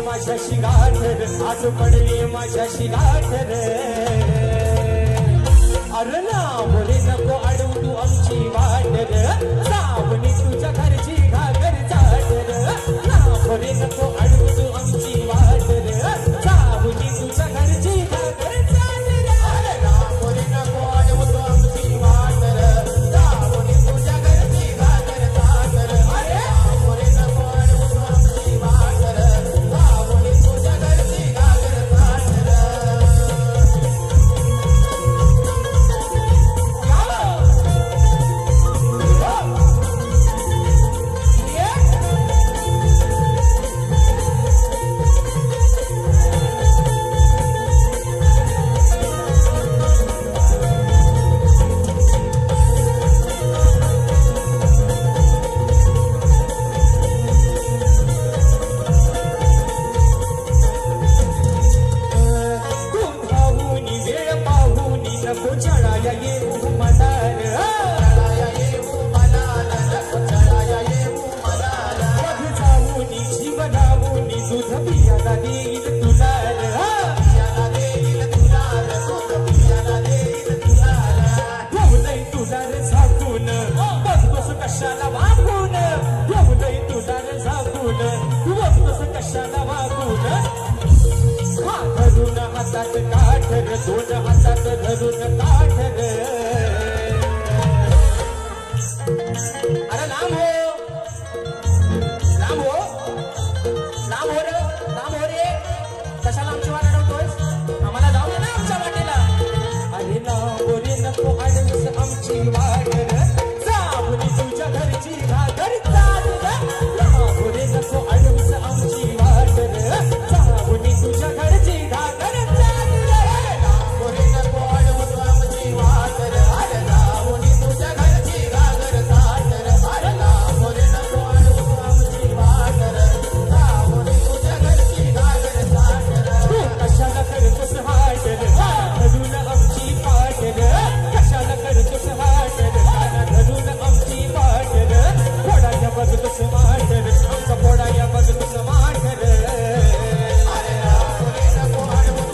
Speaker 1: माझ्याशी गाठर आज पडली माझ्याशी गाठर अरे लांबोरे नको अडवू तू आमची वाटर जाऊन तुझ्या घरची घागर चाटर लांबोरे नको अडवू तू आमची वाटर जाऊन तुझ्या घरची घागर चाटर
Speaker 2: अरे लांबोरे नको अडवू तू आमची वाटर जाऊन तुझ्या घरची घागर चाटर अरे लांबोरे नको अडवू तू आमची वाटर जाऊन तुझ्या घरची घागर चाटर
Speaker 1: कशाला वागून धरून हातात काठर दोन हातात धरून काठर अरे लांब हो लांब हो लांब हो रे लांब हो रे कशाला आमची वाट अडवतोय आम्हाला जाऊ दे ना आमच्या वाटेला अरे लांब हो रे नको अडवस आमची वाट जाऊन तुझ्या घरची घागर चाल लांब हो रे नको अडवस आमची वाट जाऊन तुझ्या घरची घागर चाल
Speaker 2: लांब हो रे नको अडवस आमची वाट अरे जाऊन तुझ्या घरची घागर चाल अरे लांब हो रे नको अडवस आमची वाट जाऊन तुझ्या घरची घागर चाल
Speaker 1: कशाला करतोस हाट धरून आमची पाट कशाला करतोस हाट धरून आमची पाट पोडाया बघतोस माट आमचा पोडाया बघतोस माट
Speaker 2: अरे लांब हो रे नको अडवस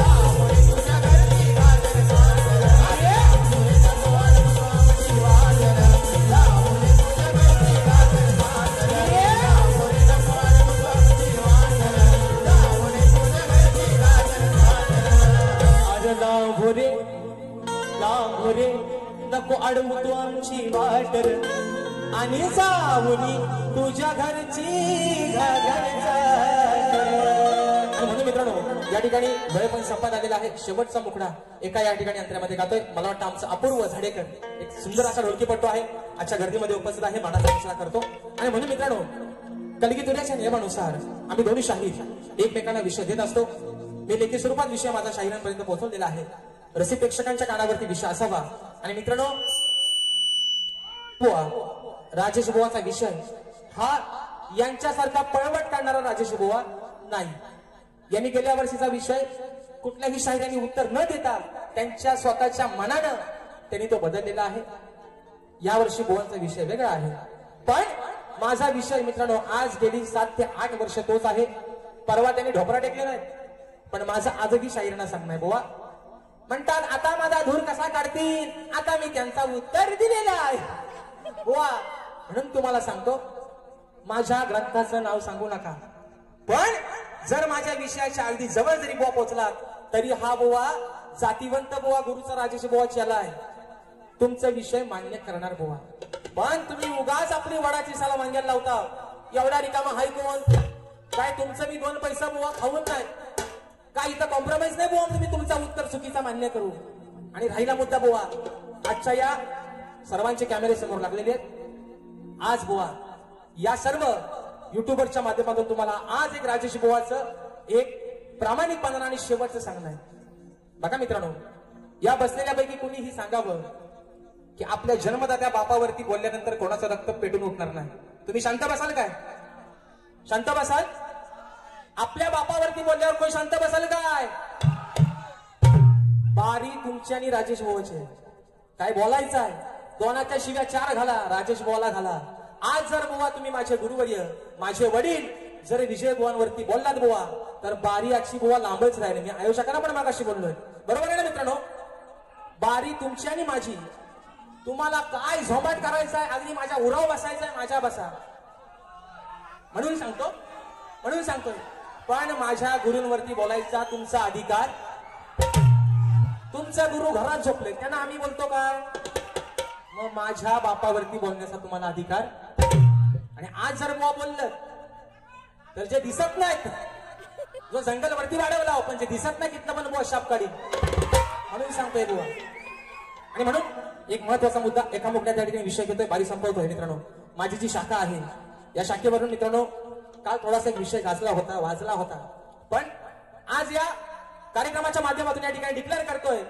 Speaker 2: आमची वाट जाऊन तुझ्या घरची घागर चाल अरे लांब हो रे नको अडवस आमची वाट जाऊन तुझ्या घरची घागर चाल लांब हो रे नको अडवस आमची वाट जाऊन तुझ्या घरची घागर चाल
Speaker 1: अरे लांब रे नको अडवू तू आमची वाटर आणि जाऊनी तुझ्या घरची घागर चाल म्हणून मित्रांनो या ठिकाणी वेळ पण संपत आलेला आहे शेवटचा मुखडा एका या ठिकाणी अंतरामध्ये गातोय मला वाटतं आमचा अपूर्व झाडेकर एक सुंदर असा ढोलकीपट्टू आहे आजच्या गर्दीमध्ये उपस्थित आहे मानाचा इशारा करतो आणि म्हणून मित्रांनो कलगीतुऱ्याच्या नियमानुसार आम्ही दोन्ही शाहीर एकमेकांना विषय देत असतो मी लेखी स्वरूपात विषय माझा शाहिरांपर्यंत पोहोचवलेला आहे रसिक प्रेक्षकांच्या कानावरती विषय असावा आणि मित्रांनो बुवा राजेश बुवाचा विषय हा यांच्यासारखा पळवट काढणारा राजेश बुवा नाही यांनी गेल्या वर्षीचा विषय कुठल्याही शाहिरांनी उत्तर न देता त्यांच्या स्वतःच्या मनानं त्यांनी तो बदललेला आहे यावर्षी बुवांचा विषय वेगळा आहे पण माझा विषय मित्रांनो आज गेली 7 ते 8 वर्ष तोच आहे परवा त्यांनी ढोपरा टेकले नाही पण माझा आजही शाहिरांना सांगणार बुवा म्हणतात आता माझा धूर कसा काढतील आता मी त्यांचा उत्तर दिलेला आहे बुवा म्हणून तुम्हाला सांगतो माझ्या ग्रंथाचं नाव सांगू नका पण जर माझ्या विषयाच्या अगदी जवळ जरी बुवा पोहोचला तरी हा बुवा जातीवंत बुवा गुरुचा राजेश बुवा चला आहे तुमचा विषय मान्य करणार बुवा पण तुम्ही उगाच आपली वडाची साला मांग्याला लावता एवढा रिकामा हाय कोण काय तुमचं मी 2 पैसा बुवा खाऊन नाही काय इथं कॉम्प्रोमाइज नाही बुवा तुम्ही तुमचा उत्तर चुकीचा मान्य करू आणि राहिला मुद्दा बुवा आजच्या या सर्वांचे कॅमेरे समोर लागलेले आहेत आज बुवा या सर्व युट्यूबरच्या माध्यमातून तुम्हाला आज एक राजेश बुवाचं एक प्रामाणिकपणा आणि शेवटचं सांगणं आहे बघा मित्रांनो या बसलेल्यापैकी कुणीही सांगावं की आपल्या जन्मदात्या बापावरती बोलल्यानंतर कोणाचं रक्त पेटून उठणार नाही तुम्ही शांत बसाल काय शांत बसाल आपल्या बापावरती बोलल्यावर कोण शांत बसाल काय बारी तुमची आणि राजेश बुवाची काय बोलायचं आहे दोनाच्या शिव्या 4 घाला राजेश बुवाला घाला आज जर बुवा तुम्ही माझे गुरुवर्य माझे वडील जर विजय बुवांवरती बोललात बुवा तर बारी आजची बुवा लांबच राहिले मी आयोजकांना पण मागाशी बोललोय बरोबर आहे ना मित्रांनो बारी तुमची आणि माझी तुम्हाला काय झोमाट करायचा आहे अगदी माझ्या उराव बसायचा आहे माझ्या बसा म्हणून सांगतोय पण माझ्या गुरूंवरती बोलायचा तुमचा अधिकार तुमचा गुरु घरात झोपले त्यांना आम्ही बोलतो काय मग माझ्या बापावरती बोलण्याचा तुम्हाला अधिकार आणि आज जर बुवा बोललं तर जे दिसत नाहीत जो जंगल वरती वाढवला पण जे दिसत नाही तिथनं पण बुवा शाप काढी म्हणून सांगतोय बुवा आणि म्हणून एक महत्वाचा मुद्दा एका मुद्द्यात त्या ठिकाणी विषय घेतोय बारी संपवतोय मित्रांनो माझी जी शाखा आहे या शाखेवरून मित्रांनो काल थोडासा एक विषय वाचला होता पण आज या कार्यक्रमाच्या माध्यमातून या ठिकाणी डिक्लेअर करतोय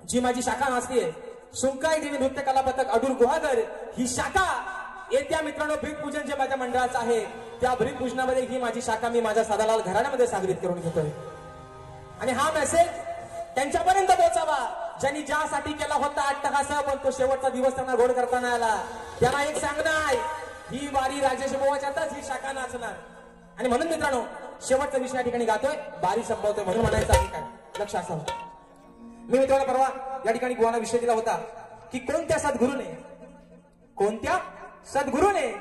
Speaker 1: जी माझी शाखा असते सुंकाई देवी नृत्य कला पथक अडूर गुहागर ही शाखा येत्या मित्रांनो भीतपूजन जे माझ्या मंडळाचं आहे त्या भीतपूजनामध्ये ही माझी शाखा मी माझ्या साधालाल घराण्यामध्ये सागरित करून घेतोय आणि हा मेसेज त्यांच्यापर्यंत पोहोचावा ज्यांनी ज्यासाठी केला होता अट्टहास पण तो शेवटचा दिवस त्यांना गोड करताना आला त्यांना एक सांगणार ही वारी राजेश बुवाच्यातच ही शाखा नाचणार आणि म्हणून मित्रांनो शेवटचा विषय या ठिकाणी गातोय बारी संपवतोय म्हणून म्हणायचं आहे काय लक्ष असावं मी मित्रांनो परवा या ठिकाणी बुवांना विषय दिला होता की कोणत्या सद्गुरूने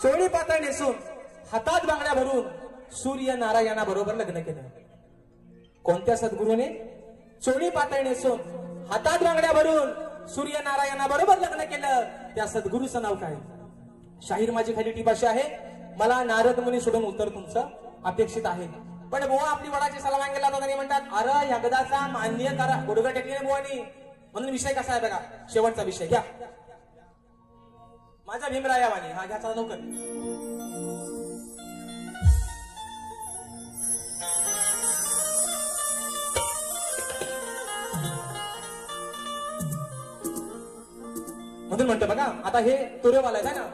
Speaker 1: चोळी पातळ नेसून हातात बांगड्या भरून सूर्य नारायणा बरोबर लग्न केलं. कोणत्या सद्गुरूने? चोळी पातळ नेसून हातात बांगड्या भरून सूर्य नारायणा बरोबर लग्न केलं. त्या सद्गुरूचं नाव काय? शाहीर माझी खाली टीप अशी आहे, मला नारद मुनी सोडून उत्तर तुमचं अपेक्षित आहे. पण बुवा आपली वडाची सलाम गेला होता तरी म्हणतात अरे एकदाचा मान्य करा. गुडघा टेकले बुवानी. म्हणून विषय कसा आहे बघा, शेवटचा विषय घ्या. माझा भीमरायावानी हा घ्याचा लवकर. म्हणून म्हणतो बघा, आता हे तुरेवाला आहे ना.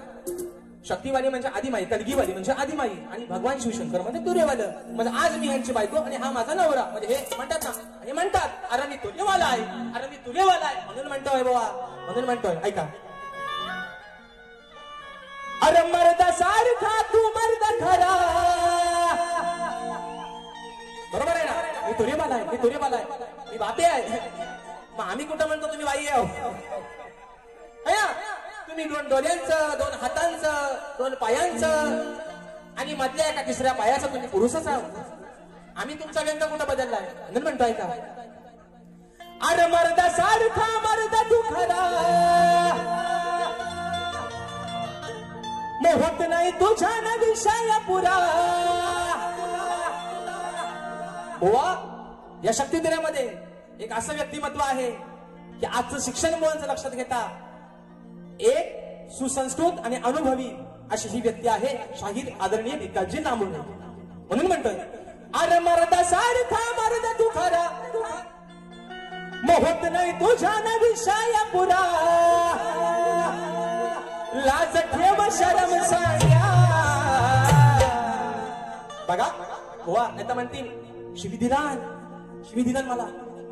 Speaker 1: शक्तिवाली म्हणजे आदिमाई, कलगीवाली म्हणजे आदिमाई आणि भगवान शिवशंकर म्हणजे तुरेवालं. म्हणजे आज मी यांची बायको आणि हा माझा नवरा. म्हणजे हे म्हणतात ना, हे म्हणतात अरे मी तुरेवाला आहे, अरे मी तुरेवाला आहे. म्हणून म्हणतोय बाबा, म्हणून म्हणतोय ऐका. अरे मर्दा सारखा तू मर्द खरा. बरोबर आहे ना? मी तुरेवाला आहे, मी तुरेवाला आहे, मी बापे आहे. मग आम्ही कुठं म्हणतो तुम्ही बाई आहे? तुम्ही दोन डोळ्यांचं, दोन हातांचं, दोन पायांचं आणि मधल्या एका तिसऱ्या पायाचं तुम्ही पुरुषच आहोत. आम्ही तुमचा व्यंग कुठं बदललाय म्हणून म्हणतोय का. अरे मर्दा सारखा मर्द तू खरा, मग होत नाही तुझ्या ना विषय पुरा. बुवा या शक्तिदिरामध्ये एक असं व्यक्तिमत्व आहे की आजचं शिक्षण मुलांचं लक्षात घेता एक सुसंस्कृत आणि अनुभवी अशी ही व्यक्ती आहे शाहीर आदरणीय भिकाजी नामुणे. म्हणून म्हणतोय अरे मर्दा सारखा मर्द तू खरा, मग होत नाही तुझ्या ना विषय पुरा. लाज ठेव शरम साड्या. बघा बुवा नाही तर म्हणतील शिविदिदान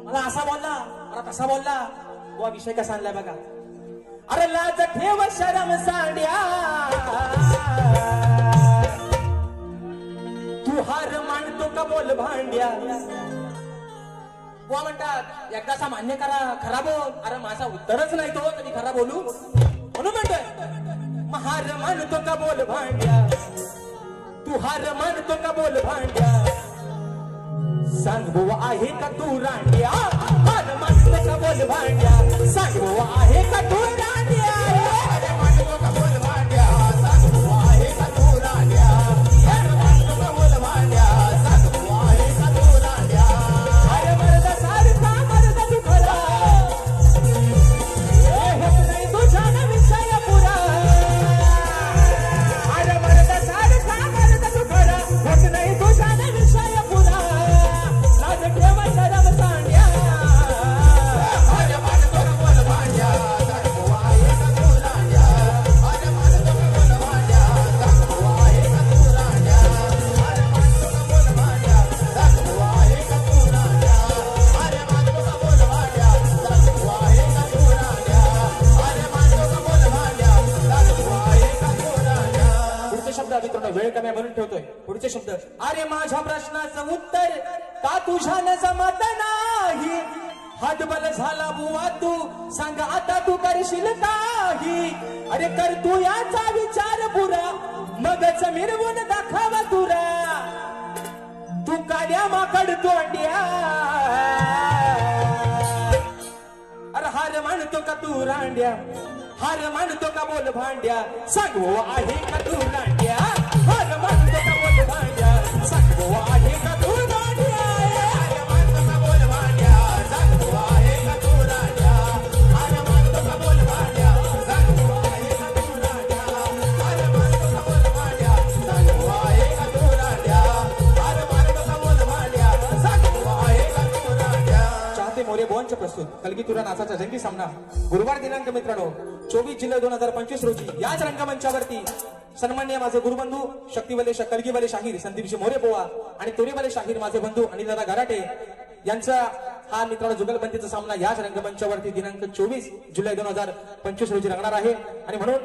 Speaker 1: मला असा बोलला, मला तसा बोलला. बुवा विषय कसा आणलाय बघा. अरे लाज ठेव शरम साड्या, तू हार मांडतो का बोल भांड्या. बुवा म्हणतात एकदाचा मान्य करा, खरा बोल. अरे माझा उत्तरच नाही तो तर मी खरा बोलू. म्हणून म्हणतोय हार मांडतो का बोल भांड्या, तू हार मांडतो का बोल भांड्या. सांग बुवा आहे का तू रांड्या, हार मांडतो का बोल भांड्या. सांग बुवा आहे का तू रांड्या, हार मांडतो का बोल भांड्या. सांग बुवा आहे का तू रांड्या, हार मांडतो का बोल भांड्या. सांग बुवा आहे का तू रांड्या. अरे मर्दा सारखा मर्द तू खरा, होत नाही तुझ्या ना विषय पुरा. अरे मर्दा सारखा मर्द तू खरा, होत नाही तुझ्या ना विषय पुरा. लाज ठेव शरम साड्या, अरे मांडतो का बोल भांड्या. सांग बुवा आहे का तू रांड्या, अरे मांडतो का बोल भांड्या. सांग बुवा आहे का तू रांड्या, अरे मांडतो का बोल भांड्या. सांग बुवा आहे का तू रांड्या, अरे मांडतो का बोल भांड्या. सांग बुवा आहे का तू रांड्या, अरे मांडतो का बोल भांड्या. सांग बुवा आहे का तू रांड्या. पुढचे शब्द मित्रांनो वेळ कमी आहे म्हणून ठेवतोय. पुढचे शब्द अरे माझ्या प्रश्नाचं उत्तर का तुझ्यानं जमत नाही. हातबल झाला बुवा तू, सांग आता तू करशील काही. अरे कर तू याचा विचार पुरा, मगच मिरवून दाखव तुरा. तू काड्या माकड तोंड्या, अरे हार मानतो का तू रांड्या, हार मानतो का बोल भांड्या. सांग बुवा आहे का तू रांड्या, हार मानतो का बोल भांड्या. सांग बुवा आहे का तू रांड्या, हार मानतो का बोल भांड्या. सांग बुवा आहे का तू रांड्या, हार मानतो का बोल भांड्या. सांग बुवा आहे का तू रांड्या, हार मानतो का बोल भांड्या. सांग बुवा आहे का तू रांड्या, हार मानतो का बोल भांड्या. सांग बुवा आहे का तू रांड्या. चाहते मोरे बोनचे प्रस्तुत कलगी तुरा नाचाचा जंगी सामना गुरुवार दिनांक मित्रांनो 24 जुलै 2025 रोजी याच रंगमंचावरती सन्माननीय माझे गुरुबंधू शक्तिवले कलगीवाले शाहीर संदीपजी मोरे पोवा आणि तोरेवाले शाहीर माझे बंधू अनिलदादा गराटे यांचा हा मित्रांनो जुगलबंदीचा सामना याच रंगमंचावरती दिनांक 24 जुलै 2025 रोजी रंगणार आहे. आणि म्हणून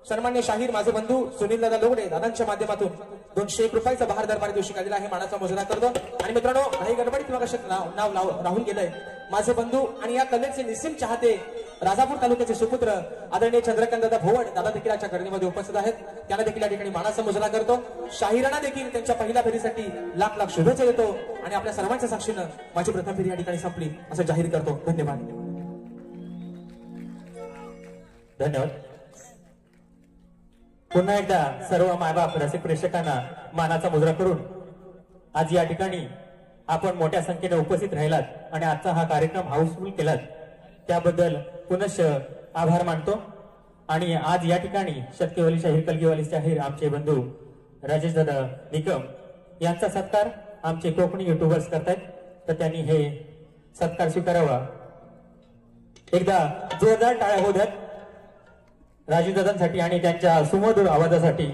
Speaker 1: सन्माननीय शाहीर माझे बंधू सुनील दादा लोगडे दादांच्या माध्यमातून 201 रुपयाचा बहार दरबारी दिवशी काढलेला आहे मानाचा मोजरा करतो. आणि मित्रांनो काही गडबडीत मग नाव राहून गेलंय माझे बंधू आणि या कलेचे निस्सीम चाहते राजापूर तालुक्याचे सुपुत्र आदरणीय चंद्रकांत दादा भोवड दादा देखील आजच्या गर्दीमध्ये उपस्थित आहेत. त्यांना देखील या ठिकाणी मानाचा मुजरा करतो. शाहिरांना देखील त्यांच्या पहिल्या फेरीसाठी लाख लाख शुभेच्छा देतो आणि आपल्या सर्वांच्या साक्षीनं माझी प्रथम फेरी या ठिकाणी संपली असं जाहीर करतो. धन्यवाद.
Speaker 3: धन्यवाद. पुन्हा एकदा सर्व मायबाप रसिक प्रेक्षकांना मानाचा मुजरा करून आज या ठिकाणी आपण मोठ्या संख्येने उपस्थित राहिलात आणि आजचा हा कार्यक्रम हाऊसफुल केलात त्याबद्दल पुनश्च आभार मानतो. आणि आज या ठिकाणी शतकेवाली शाहीर कलगीवाली शाहीर आमचे बंधू राजेश दादा निकम यांचा सत्कार आमचे कोकणी युट्यूबर्स करतायत, तर त्यांनी हे सत्कार स्वीकारावा. एकदा जोरदार टाळ्या होऊ द्यात राजीव दादांसाठी आणि त्यांच्या सुमधुर आवाजासाठी.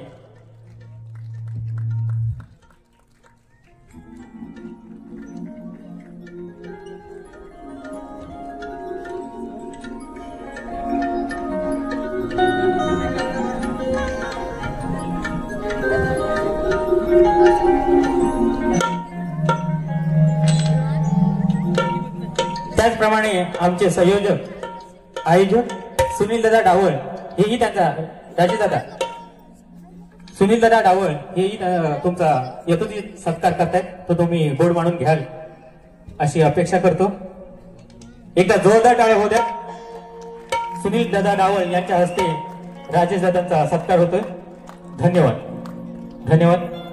Speaker 3: त्याचप्रमाणे आमचे संयोजक आयोजक सुनील दादा डावळ हेही त्यांचा राजेदादा सुनील दादा डावळ हेही तुमचा यथोचित सत्कार करतायत, तो तुम्ही गोड मानून घ्याल अशी अपेक्षा करतो. एकदा जोरदार टाळ्या होऊ द्या. सुनील दादा डावळ यांच्या हस्ते राजेश दादांचा सत्कार होतोय. धन्यवाद. धन्यवाद.